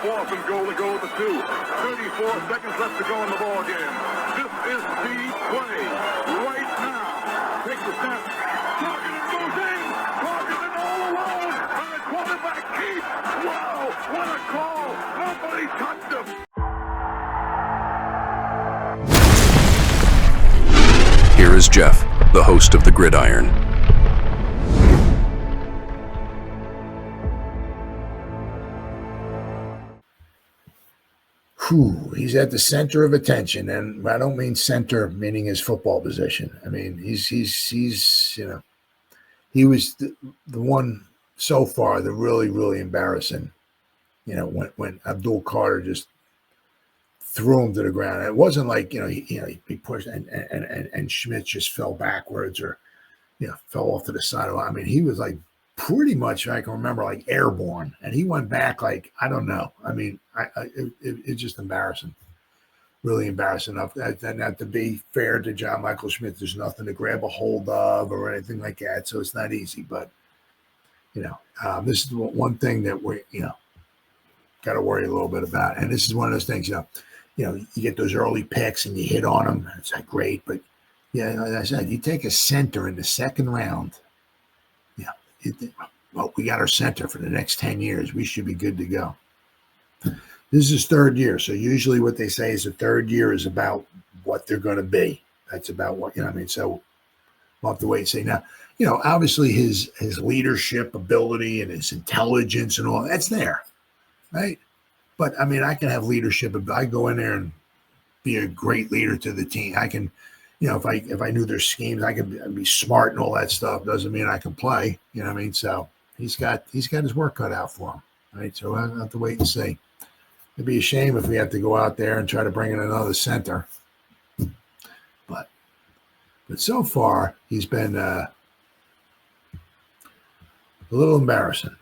4th and goal to go to the 2. 34 seconds left to go in the ball game. This is the play right now. Takes the snap. Targeted goes in. Targeted all alone. And the quarterback keeps. Wow, what a call. Nobody touched him. Here is Jeff, the host of the Gridiron. He's at the center of attention, and I don't mean center meaning his football position. I mean he's he was the one so far the really embarrassing. When Abdul Carter just threw him to the ground. It wasn't like he pushed and Schmitz just fell backwards or fell off to the side. I mean he was like pretty much, I can remember, like airborne, and he went back like, I don't know. I mean, it's just embarrassing, really embarrassing enough. Not to be fair to John Michael Schmitz, there's nothing to grab a hold of or anything like that, so it's not easy. But this is one thing that we got to worry a little bit about, and this is one of those things. You get those early picks and you hit on them. It's like great, but as I said, you take a center in the second round. Well, we got our center for the next 10 years. We should be good to go. This is his third year. So usually what they say is the third year is about what they're going to be. That's about what, so we'll have to wait and see. Now, obviously his leadership ability and his intelligence and all that's there, right? But I mean, I can have leadership. I go in there and be a great leader to the team. I can, if I knew their schemes, I could be smart and all that stuff. Doesn't mean I can play. You know what I mean? So he's got his work cut out for him. Right. So I'll have to wait and see. It'd be a shame if we have to go out there and try to bring in another center. But so far he's been a little embarrassing.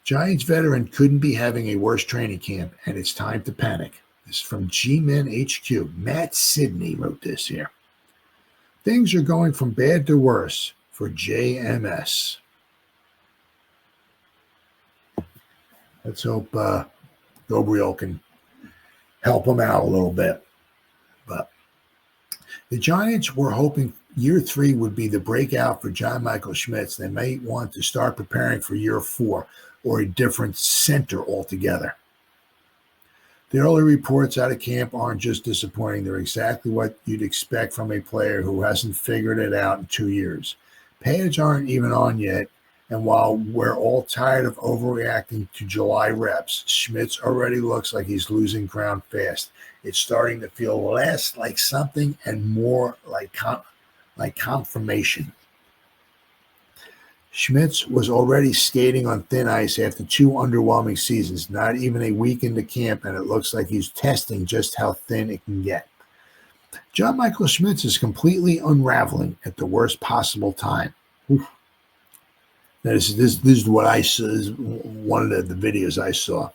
Giants veteran couldn't be having a worse training camp, and it's time to panic. This is from G-Men HQ. Matt Sidney wrote this here. Things are going from bad to worse for JMS. Let's hope Gabriel can help him out a little bit. But the Giants were hoping year 3 would be the breakout for John Michael Schmitz. They may want to start preparing for year 4 or a different center altogether. The early reports out of camp aren't just disappointing. They're exactly what you'd expect from a player who hasn't figured it out in 2 years. Pads aren't even on yet, and while we're all tired of overreacting to July reps, Schmitz already looks like he's losing ground fast. It's starting to feel less like something and more like confirmation. Schmitz was already skating on thin ice after 2 underwhelming seasons, not even a week into camp, and it looks like he's testing just how thin it can get. John Michael Schmitz is completely unraveling at the worst possible time. Oof. Now, this is what I saw, is one of the videos I saw.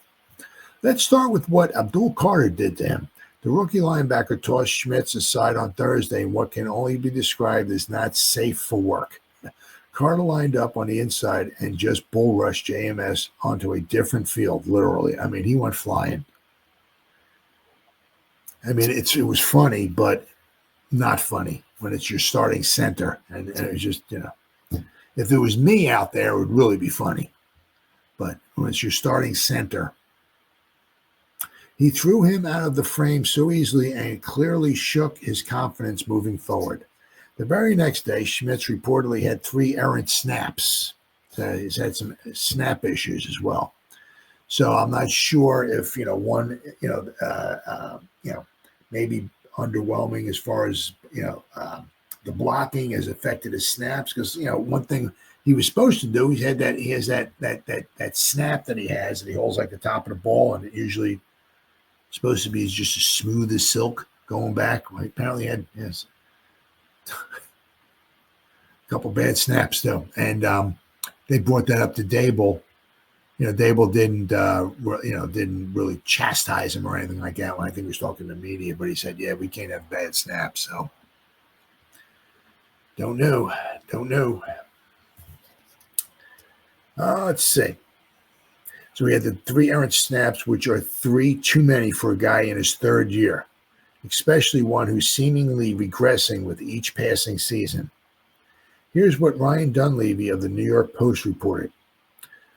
Let's start with what Abdul Carter did to him. The rookie linebacker tossed Schmitz aside on Thursday in what can only be described as not safe for work. Carter lined up on the inside and just bull rushed JMS onto a different field, literally. I mean, he went flying. I mean, it was funny, but not funny when it's your starting center. And it was just, if it was me out there, it would really be funny. But when it's your starting center, he threw him out of the frame so easily and clearly shook his confidence moving forward. The very next day, Schmitz reportedly had 3 errant snaps. He's had some snap issues as well. So I'm not sure if one maybe underwhelming as far as the blocking has affected his snaps, because one thing he was supposed to do, he has that snap that he has that he holds like the top of the ball, and it usually supposed to be just as smooth as silk going back. Well, he apparently had a couple bad snaps though, and they brought that up to Dable. Dable didn't really chastise him or anything like that when I think he was talking to the media, but he said, yeah, we can't have bad snaps. So don't know. Let's see. So he had the 3 errant snaps, which are 3 too many for a guy in his 3rd year, especially one who's seemingly regressing with each passing season. Here's what Ryan Dunleavy of the New York Post reported.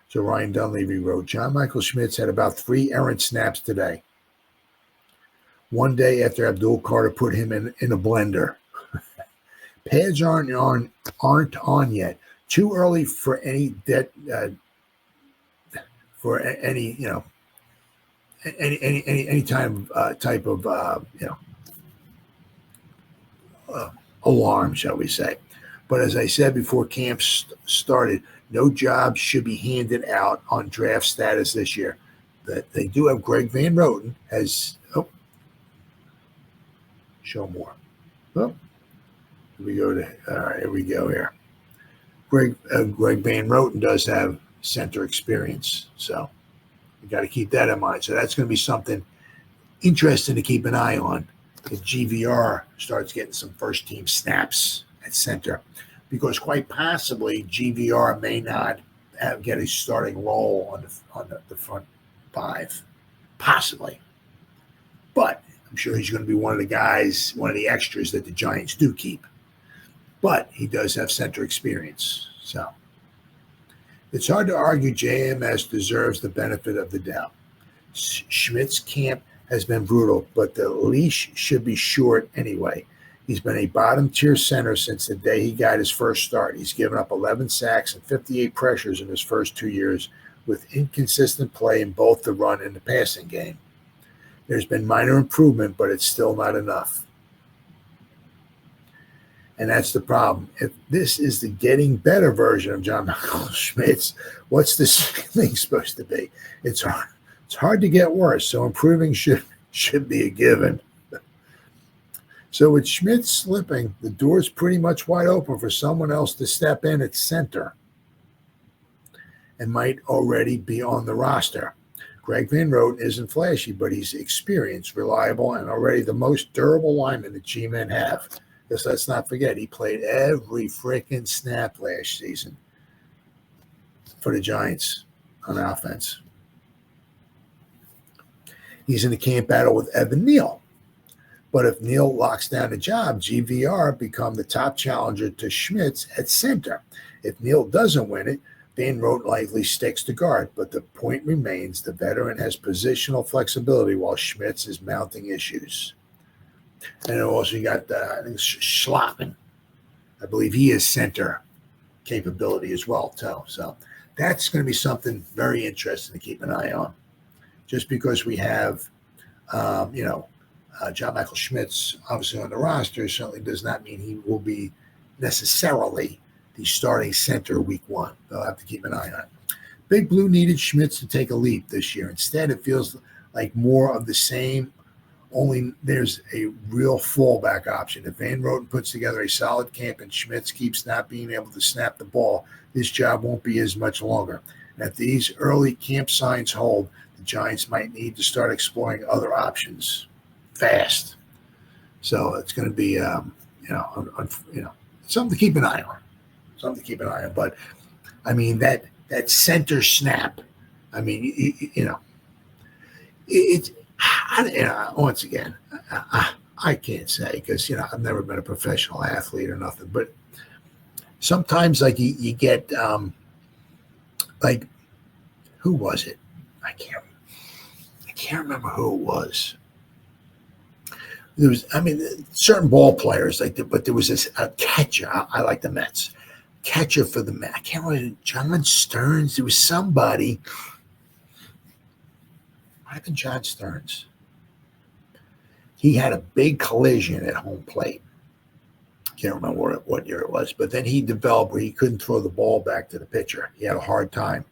So Ryan Dunleavy wrote, John Michael Schmitz had about 3 errant snaps today. One day after Abdul Carter put him in a blender. Pads aren't on yet. Too early for any any type of alarm, shall we say. But as I said before camp started, no jobs should be handed out on draft status this year. That they do have Greg Van Roten as show more. Oh, here we go here we go here. Greg Van Roten does have center experience, so you got to keep that in mind. So that's going to be something interesting to keep an eye on if GVR starts getting some first team snaps at center, because quite possibly GVR may not get a starting role on the front 5, possibly. But I'm sure he's going to be one of the guys, one of the extras that the Giants do keep. But he does have center experience. So it's hard to argue JMS deserves the benefit of the doubt. Schmidt's camp has been brutal, but the leash should be short anyway. He's been a bottom-tier center since the day he got his first start. He's given up 11 sacks and 58 pressures in his first 2 years with inconsistent play in both the run and the passing game. There's been minor improvement, but it's still not enough. And that's the problem. If this is the getting better version of John Michael Schmitz, what's this thing supposed to be? It's hard to get worse, so improving should be a given. So with Schmitz slipping, the door's pretty much wide open for someone else to step in at center and might already be on the roster. Greg Van Roten isn't flashy, but he's experienced, reliable, and already the most durable lineman the G-men have. Because let's not forget, he played every freaking snap last season for the Giants on offense. He's in a camp battle with Evan Neal. But if Neal locks down the job, GVR become the top challenger to Schmitz at center. If Neal doesn't win it, Van Roten likely sticks to guard. But the point remains, the veteran has positional flexibility while Schmitz is mounting issues. And also you got Schlappen. I believe he has center capability as well, too. So that's going to be something very interesting to keep an eye on. Just because we have, John Michael Schmitz obviously on the roster certainly does not mean he will be necessarily the starting center week 1. They'll have to keep an eye on it. Big Blue needed Schmitz to take a leap this year. Instead, it feels like more of the same, only there's a real fallback option. If Van Roten puts together a solid camp and Schmitz keeps not being able to snap the ball, this job won't be as much longer. And if these early camp signs hold, the Giants might need to start exploring other options fast. So it's going to be, something to keep an eye on. But I mean, that center snap, I mean, once again, I can't say because, I've never been a professional athlete or nothing, but sometimes like you get, who was it? I can't remember who it was. There was, certain ball players but there was a catcher. I like the Mets. Catcher for the Mets. I can't remember. John Stearns. There was somebody. Might have been John Stearns. He had a big collision at home plate. Can't remember what year it was, but then he developed where he couldn't throw the ball back to the pitcher. He had a hard time.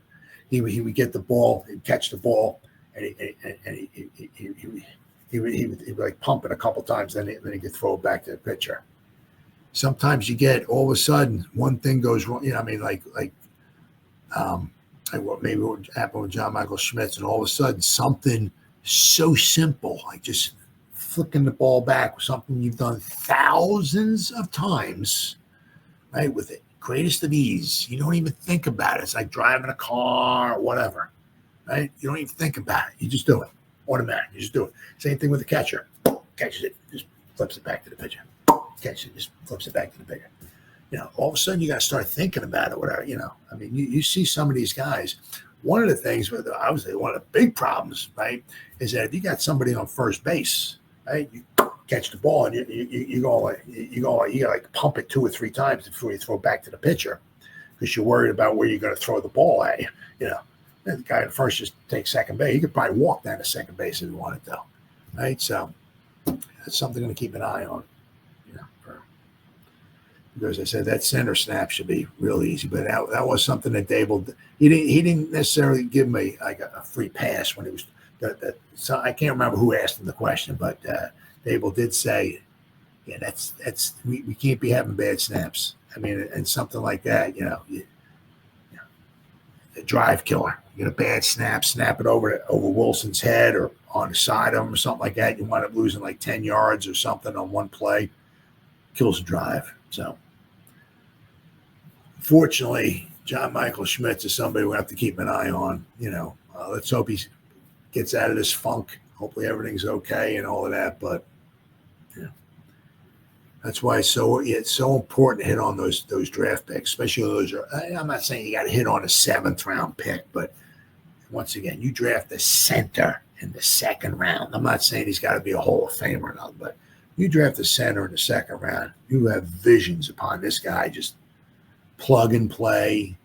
He would get the ball, he'd catch the ball, and he would like pump it a couple times, then he could throw it back to the pitcher. Sometimes you get all of a sudden one thing goes wrong. Maybe what happened with John Michael Schmitz, and all of a sudden something so simple, like just flicking the ball back, something you've done thousands of times, right? With the greatest of ease. You don't even think about it. It's like driving a car or whatever. right? You don't even think about it. You just do it. Automatic. You just do it. Same thing with the catcher. Catches it, just flips it back to the pitcher. Catches it, just flips it back to the pitcher. All of a sudden you got to start thinking about it, whatever, I mean, you see some of these guys. One of the things with, obviously, one of the big problems, right, is that if you got somebody on first base, right, you catch the ball and you gotta pump it 2 or 3 times before you throw it back to the pitcher because you're worried about where you're going to throw the ball at you. And the guy at first just takes second base. He could probably walk down to second base if he wanted to, right? So that's something to keep an eye on, because I said that center snap should be real easy. But that was something that Dable, he didn't necessarily give me like a free pass when he was so I can't remember who asked him the question, but Dable did say, yeah, that's we can't be having bad snaps. I mean, and something like that, a drive killer. You get a bad snap it over Wilson's head or on the side of him or something like that. You wind up losing like 10 yards or something on one play. Kills the drive. So, fortunately, John Michael Schmitz is somebody we have to keep an eye on. Let's hope he gets out of this funk. Hopefully, everything's okay and all of that. But that's why it's so important to hit on those draft picks, especially those. I'm not saying you got to hit on a 7th round pick, but once again, you draft the center in the 2nd round. I'm not saying he's got to be a Hall of Famer or not, but you draft the center in the 2nd round, you have visions upon this guy. Just plug and play.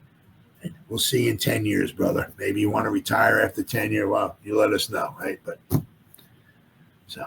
And we'll see you in 10 years, brother. Maybe you want to retire after 10 years. Well, you let us know, right? But so.